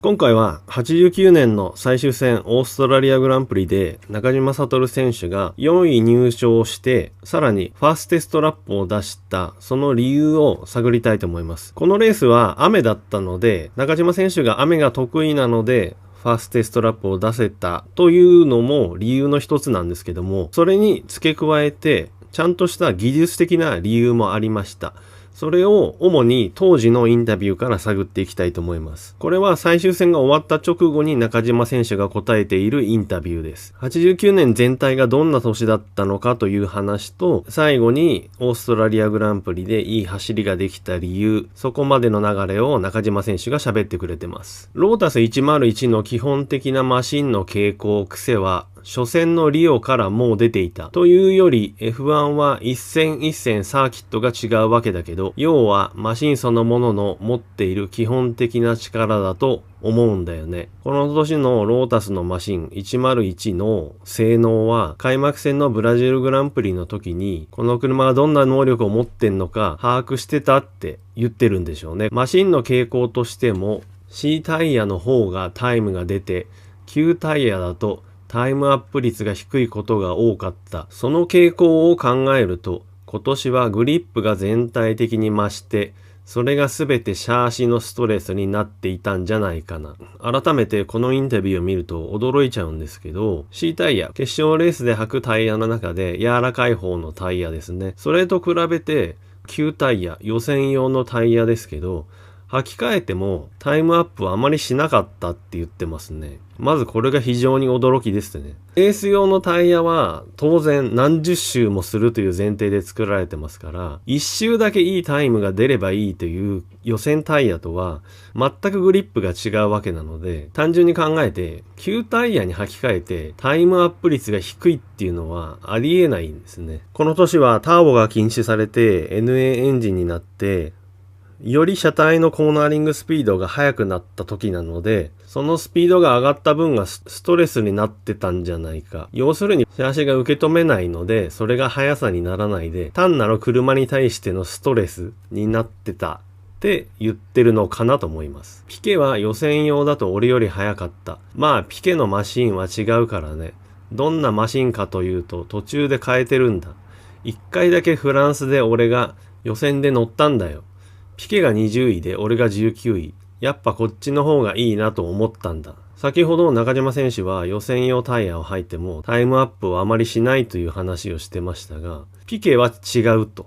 今回は89年の最終戦オーストラリアグランプリで中島悟選手が4位入賞して、さらにファーステストラップを出したその理由を探りたいと思います。このレースは雨だったので、中島選手が雨が得意なのでファーステストラップを出せたというのも理由の一つなんですけども、それに付け加えてちゃんとした技術的な理由もありました。それを主に当時のインタビューから探っていきたいと思います。これは最終戦が終わった直後に中島選手が答えているインタビューです。89年全体がどんな年だったのかという話と、最後にオーストラリアグランプリでいい走りができた理由、そこまでの流れを中島選手が喋ってくれてます。ロータス101の基本的なマシンの傾向、癖は初戦のリオからもう出ていた。というより F1 は一戦一戦サーキットが違うわけだけど、要はマシンそのものの持っている基本的な力だと思うんだよね。この年のロータスのマシン101の性能は開幕戦のブラジルグランプリの時にこの車がどんな能力を持ってんのか把握してたって言ってるんでしょうね。マシンの傾向としても C タイヤの方がタイムが出て、Q タイヤだとタイムアップ率が低いことが多かった。その傾向を考えると、今年はグリップが全体的に増して、それが全てシャーシのストレスになっていたんじゃないかな。改めてこのインタビューを見ると驚いちゃうんですけど、C タイヤ、決勝レースで履くタイヤの中で柔らかい方のタイヤですね。それと比べて Q タイヤ、予選用のタイヤですけど、履き替えてもタイムアップはあまりしなかったって言ってますね。まずこれが非常に驚きですね。レース用のタイヤは当然何十周もするという前提で作られてますから、一周だけいいタイムが出ればいいという予選タイヤとは全くグリップが違うわけなので、単純に考えて旧タイヤに履き替えてタイムアップ率が低いっていうのはありえないんですね。この年はターボが禁止されて NA エンジンになって、より車体のコーナーリングスピードが速くなった時なので、そのスピードが上がった分がストレスになってたんじゃないか。要するに、シャーシが受け止めないので、それが速さにならないで、単なる車に対してのストレスになってたって言ってるのかなと思います。ピケは予選用だと俺より速かった。まあ、ピケのマシンは違うからね。どんなマシンかというと、途中で変えてるんだ。一回だけフランスで俺が予選で乗ったんだよ。ピケが20位で俺が19位。やっぱこっちの方がいいなと思ったんだ。先ほど中島選手は予選用タイヤを履いてもタイムアップをあまりしないという話をしてましたが、ピケは違うと。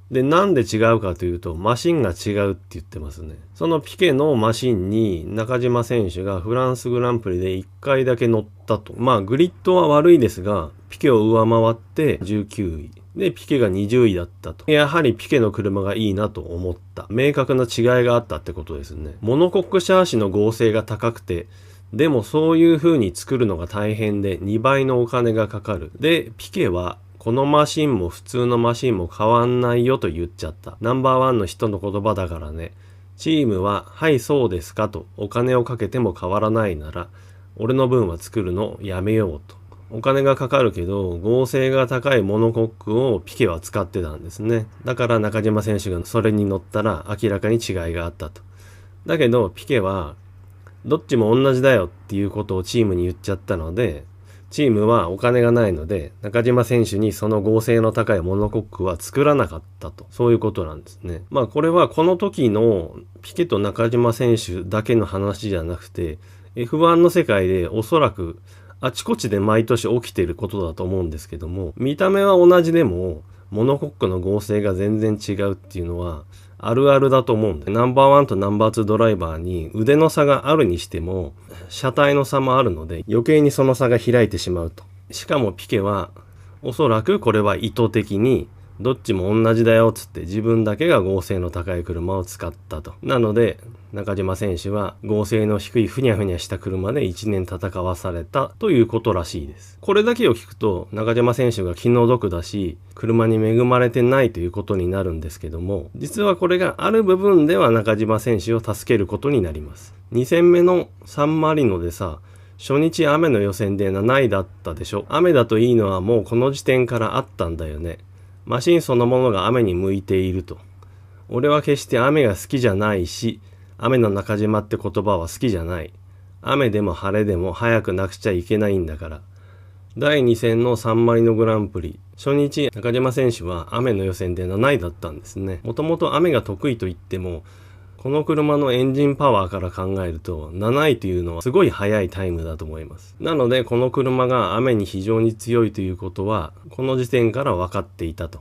で、なんで違うかというと、マシンが違うって言ってますね。そのピケのマシンに中島選手がフランスグランプリで1回だけ乗ったと。まあグリッドは悪いですが、ピケを上回って19位。で、ピケが20位だったと。やはりピケの車がいいなと思った。明確な違いがあったってことですね。モノコックシャーシの合成が高くて、でもそういう風に作るのが大変で2倍のお金がかかる。で、ピケはこのマシンも普通のマシンも変わんないよと言っちゃった。ナンバーワンの人の言葉だからね。チームは、はいそうですかとお金をかけても変わらないなら、俺の分は作るのやめようと。お金がかかるけど合成が高いモノコックをピケは使ってたんですね。だから中島選手がそれに乗ったら明らかに違いがあったと。だけどピケはどっちも同じだよっていうことをチームに言っちゃったので、チームはお金がないので中島選手にその合成の高いモノコックは作らなかったと。そういうことなんですね。まあこれはこの時のピケと中島選手だけの話じゃなくて F1 の世界でおそらくあちこちで毎年起きていることだと思うんですけども、見た目は同じでもモノコックの合成が全然違うっていうのはあるあるだと思うんで、ナンバーワンとナンバーツードライバーに腕の差があるにしても車体の差もあるので余計にその差が開いてしまうと。しかもピケはおそらくこれは意図的にどっちも同じだよっつって自分だけが合成の高い車を使ったと。なので中島選手は合成の低いふにゃふにゃした車で1年戦わされたということらしいです。これだけを聞くと中島選手が気の毒だし車に恵まれてないということになるんですけども、実はこれがある部分では中島選手を助けることになります。2戦目のサンマリノでさ、初日雨の予選で7位だったでしょ。雨だといいのはもうこの時点からあったんだよね。マシンそのものが雨に向いていると。俺は決して雨が好きじゃないし、雨の中島って言葉は好きじゃない。雨でも晴れでも早くなくちゃいけないんだから。第2戦のサンマリノグランプリ。初日、中島選手は雨の予選で7位だったんですね。もともと雨が得意と言っても、この車のエンジンパワーから考えると7位というのはすごい速いタイムだと思います。なのでこの車が雨に非常に強いということはこの時点から分かっていたと。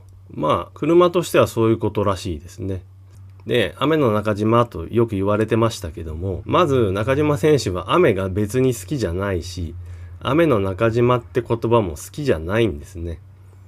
車としてはそういうことらしいですね。で、雨の中島とよく言われてましたけども、まず中島選手は雨が別に好きじゃないし、雨の中島って言葉も好きじゃないんですね。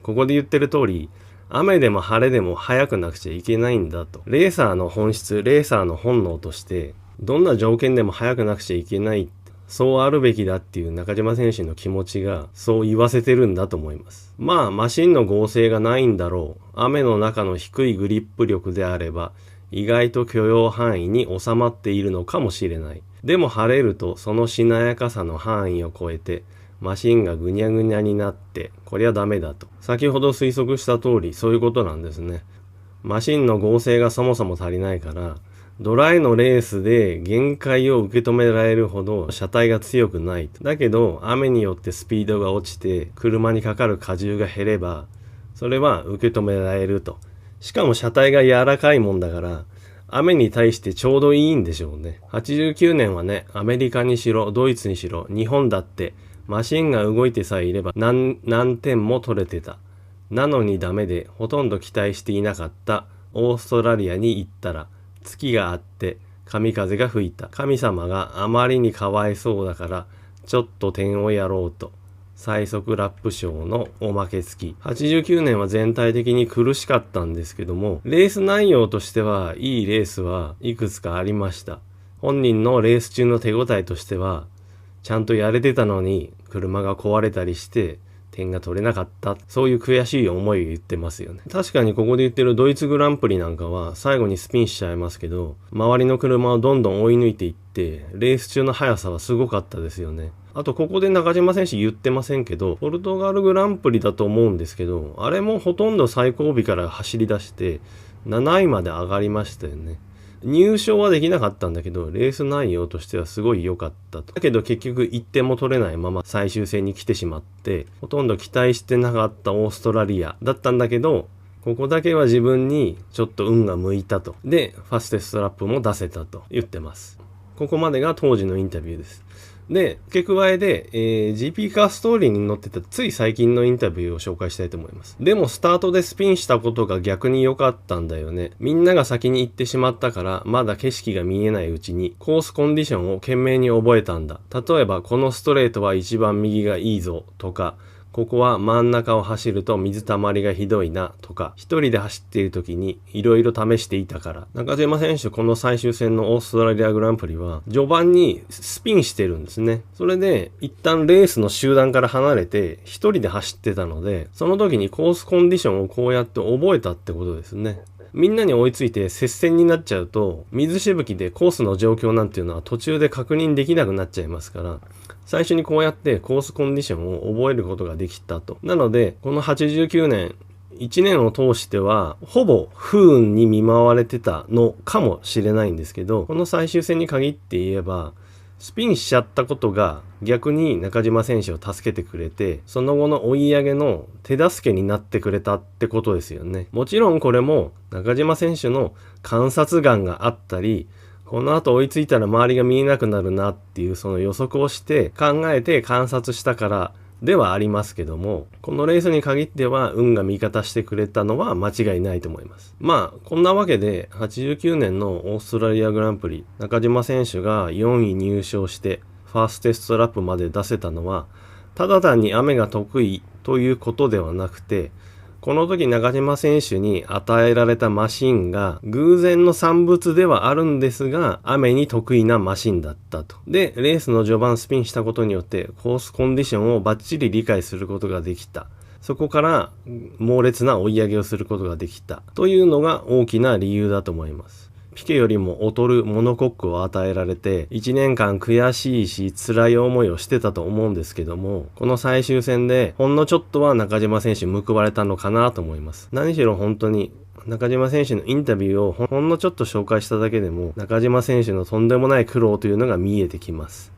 ここで言ってる通り、雨でも晴れでも速くなくちゃいけないんだと。レーサーの本質、レーサーの本能として、どんな条件でも速くなくちゃいけない。そうあるべきだっていう中島選手の気持ちがそう言わせてるんだと思います。マシンの剛性がないんだろう。雨の中の低いグリップ力であれば、意外と許容範囲に収まっているのかもしれない。でも晴れるとそのしなやかさの範囲を超えて、マシンがぐにゃぐにゃになって、こりゃダメだと。先ほど推測した通り、そういうことなんですね。マシンの剛性がそもそも足りないから、ドライのレースで限界を受け止められるほど車体が強くない。だけど、雨によってスピードが落ちて、車にかかる荷重が減れば、それは受け止められると。しかも車体が柔らかいもんだから、雨に対してちょうどいいんでしょうね。89年はね、アメリカにしろ、ドイツにしろ、日本だって、マシンが動いてさえいれば何点も取れてた。なのにダメでほとんど期待していなかったオーストラリアに行ったら月があって神風が吹いた。神様があまりにかわいそうだからちょっと点をやろうと。最速ラップ賞のおまけ付き。89年は全体的に苦しかったんですけども、レース内容としてはいいレースはいくつかありました。本人のレース中の手応えとしてはちゃんとやれてたのに車が壊れたりして点が取れなかった。そういう悔しい思いを言ってますよね。確かにここで言ってるドイツグランプリなんかは最後にスピンしちゃいますけど、周りの車をどんどん追い抜いていって、レース中の速さはすごかったですよね。あとここで中島選手言ってませんけど、ポルトガルグランプリだと思うんですけど、あれもほとんど最後尾から走り出して7位まで上がりましたよね。入賞はできなかったんだけど、レース内容としてはすごい良かったと。だけど結局1点も取れないまま最終戦に来てしまって、ほとんど期待してなかったオーストラリアだったんだけど、ここだけは自分にちょっと運が向いたと。で、ファステストラップも出せたと言ってます。ここまでが当時のインタビューです。で、付け加えで、GP カーストーリーに載ってたつい最近のインタビューを紹介したいと思います。でもスタートでスピンしたことが逆に良かったんだよね。みんなが先に行ってしまったからまだ景色が見えないうちにコースコンディションを懸命に覚えたんだ。例えばこのストレートは一番右がいいぞとか、ここは真ん中を走ると水たまりがひどいなとか、一人で走っている時にいろいろ試していたから。中島選手、この最終戦のオーストラリアグランプリは序盤にスピンしてるんですね。それで一旦レースの集団から離れて一人で走ってたので、その時にコースコンディションをこうやって覚えたってことですね。みんなに追いついて接戦になっちゃうと、水しぶきでコースの状況なんていうのは途中で確認できなくなっちゃいますから、最初にこうやってコースコンディションを覚えることができたと。なので、この89年、1年を通しては、ほぼ不運に見舞われてたのかもしれないんですけど、この最終戦に限って言えば、スピンしちゃったことが逆に中島選手を助けてくれて、その後の追い上げの手助けになってくれたってことですよね。もちろんこれも中島選手の観察眼があったり、この後追いついたら周りが見えなくなるなっていうその予測をして考えて観察したからではありますけども、このレースに限っては運が味方してくれたのは間違いないと思います。こんなわけで89年のオーストラリアグランプリ、中島選手が4位入賞してファーストテストラップまで出せたのは、ただ単に雨が得意ということではなくて、この時中島選手に与えられたマシンが偶然の産物ではあるんですが、雨に得意なマシンだったと。で、レースの序盤スピンしたことによってコースコンディションをバッチリ理解することができた。そこから猛烈な追い上げをすることができたというのが大きな理由だと思います。ピケよりも劣るモノコックを与えられて1年間悔しいし辛い思いをしてたと思うんですけども、この最終戦でほんのちょっとは中島選手報われたのかなと思います。何しろ本当に中島選手のインタビューをほんのちょっと紹介しただけでも中島選手のとんでもない苦労というのが見えてきます。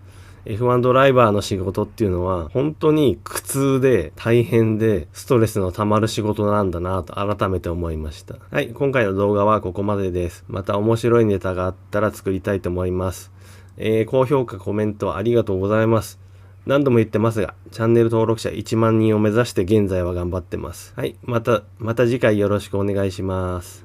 F1 ドライバーの仕事っていうのは本当に苦痛で大変でストレスの溜まる仕事なんだなと改めて思いました。はい、今回の動画はここまでです。また面白いネタがあったら作りたいと思います。高評価、コメントありがとうございます。何度も言ってますが、チャンネル登録者1万人を目指して現在は頑張ってます。はい、また次回よろしくお願いします。